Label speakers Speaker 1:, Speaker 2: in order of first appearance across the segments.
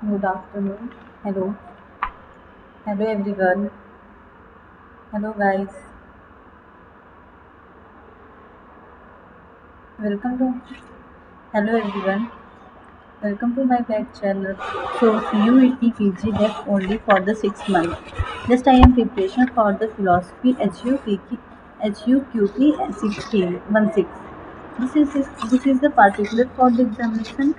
Speaker 1: Good afternoon. Hello. Hello everyone. Hello guys. Welcome to Hello everyone. Welcome to my back channel. So CUET PG left only for the 6 months. Just I am preparation for the philosophy HUQP 16. This is the particular for the examination.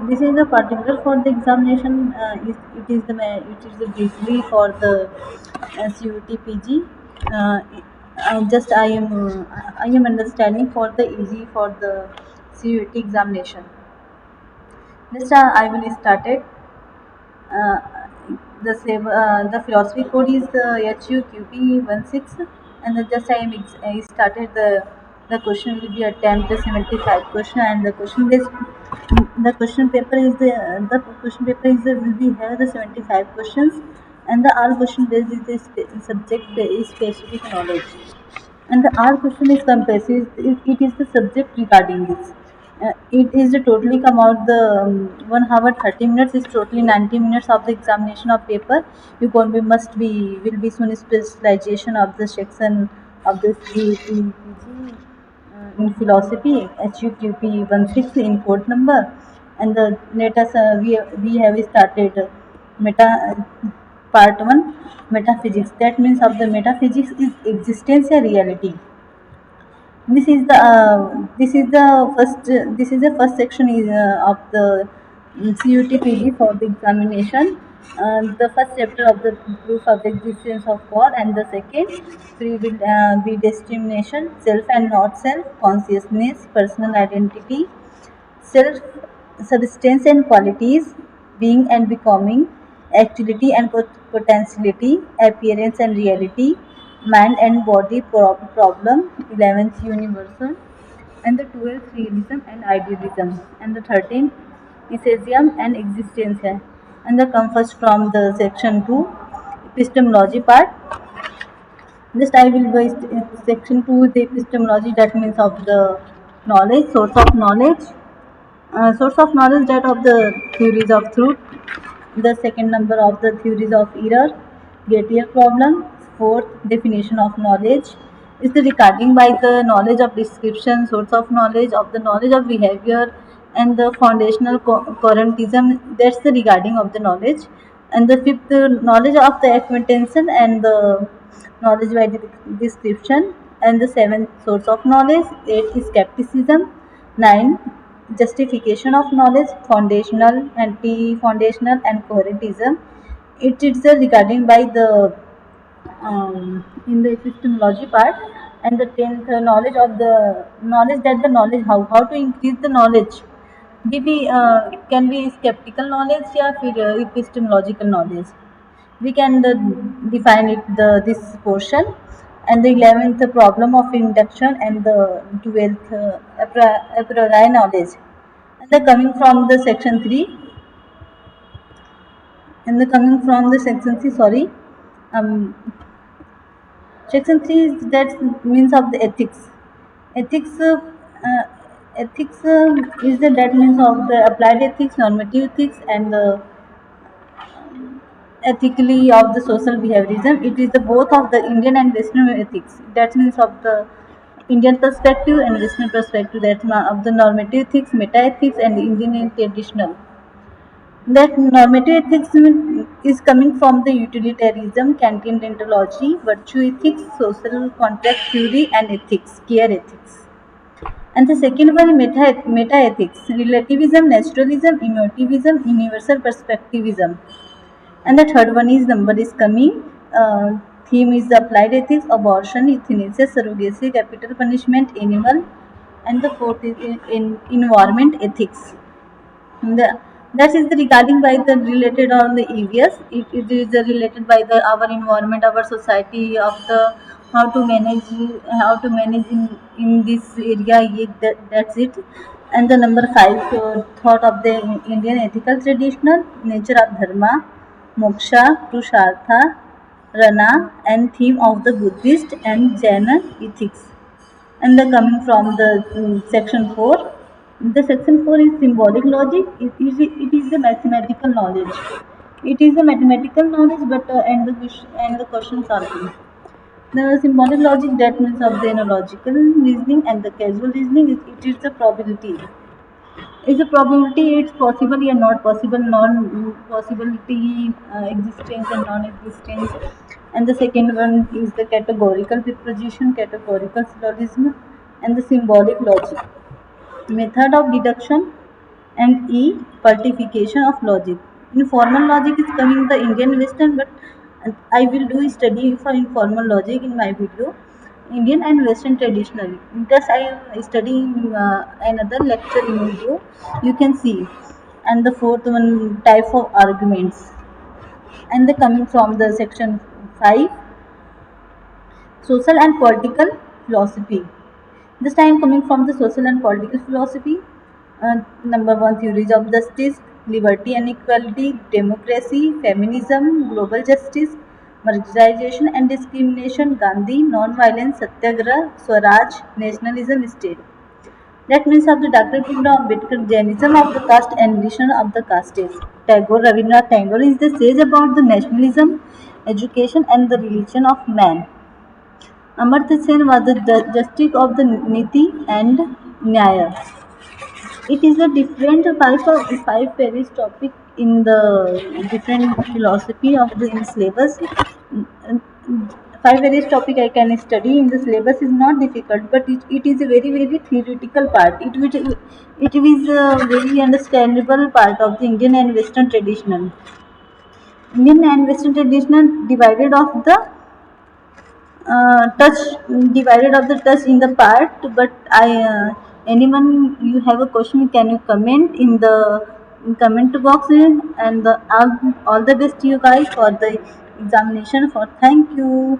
Speaker 1: This is the particular for the examination. It is the briefly for the CUT. I am understanding for the easy for the CUT examination. Next, I will start it. Uh, the philosophy code is HUQP 16, and just I started the question will be attempt 75 question, and the question paper is will be here the 75 questions, and the all question based is the subject is specific knowledge, and the R question is comprises it is the subject regarding this. It is the totally come out the 1 hour 30 minutes is totally 90 minutes of the examination of paper. You can be must be will be soon specialization of the section of the CUT in philosophy HUQP 16 in code number, and the let us we have started meta part 1 metaphysics. That means of the metaphysics is existence and reality. This is the first section is of the CUTPG for the examination. The first chapter of the proof of the existence of God, and the second three will be discrimination, self and not self, consciousness, personal identity, self, substance and qualities, being and becoming, actuality and potentiality, appearance and reality, mind and body problem, 11th universal, and the 12th realism and idealism, and the 13th essentialism and existence है. And the come first from the section 2 epistemology part. Just I will go section 2 the epistemology, that means of the knowledge, source of knowledge. Source of knowledge, that of the theories of truth. The second number of the theories of error, Gettier problem. Fourth definition of knowledge is the regarding by the knowledge of description, source of the knowledge of behavior, and the foundational currentism. That's the regarding of the knowledge. And the fifth knowledge of the acquaintance and the knowledge by the description. And the seventh source of knowledge. Eight is skepticism. Nine justification of knowledge, foundational, anti-foundational, and coherentism. It is regarding by the in the epistemology part, and the tenth knowledge of the knowledge, that the knowledge how to increase the knowledge. We can be skeptical knowledge या फिर epistemological knowledge. We can define it this portion, and the 11th problem of induction, and the 12th a priori knowledge. And the coming from the section 3, and the coming from the section 3, sorry, um, section 3 is that means of the ethics. Ethics, uh, ethics is the that means of the applied ethics, normative ethics, and the ethically of the social behaviorism. It is the both of the Indian and Western ethics. That means of the Indian perspective and Western perspective. That of the normative ethics, meta ethics, and Indian and traditional. That normative ethics is coming from the utilitarianism, Kantian deontology, virtue ethics, social contract theory, and ethics, care ethics. And the second one, meta ethics, relativism, naturalism, emotivism, universal perspectivism. And the third one is number is coming. Theme is the applied ethics, abortion, euthanasia, surrogacy, capital punishment, animal, and the fourth is in environment ethics. The, that is the regarding by the related on the EVS. It is related by the our environment, our society, of the how to manage in this area. That's it. And the number 5 thought of the Indian ethical traditional, nature of dharma, moksha, pushartha, rana, and theme of the Buddhist and Jaina ethics. And the coming from the section 4, The section 4 is symbolic logic. It is a mathematical knowledge. It is a mathematical knowledge, but and the questions are good. The symbolic logic, that means of the analogical reasoning and the causal reasoning, it is the probability. Is a probability it's possible or not possible, non-possibility, existence and non-existence. And the second one is the categorical proposition, categorical syllogism, and the symbolic logic. Method of deduction, and E. Falsification of logic. Informal logic is coming the Indian Western, but I will do study for informal logic in my video. Indian and Western traditional. Thus I am studying another lecture in video. You can see. And the fourth one, type of arguments. And the coming from the section 5, social and political philosophy. This time coming from the social and political philosophy. Number one, theories of justice, liberty and equality, democracy, feminism, global justice, marginalization and discrimination, Gandhi, non-violence, Satyagraha, Swaraj, nationalism, state. That means of the Dr. Bhimrao Ambedkar, Jainism of the caste and religion of the castes. Tagore, Rabindranath Tagore is the sage about the nationalism, education and the religion of man. Amartya Sen was the justice of the Niti and Nyaya. It is a different five various topic in the different philosophy of the in syllabus. Five various topic I can study in the syllabus is not difficult, but it is a very theoretical part. It is a very understandable part of the Indian and Western traditional. Indian and Western traditional divided of the touch divided of the touch in the part, but I anyone you have a question, can you comment in the comment box, and all the best to you guys for the examination. For thank you.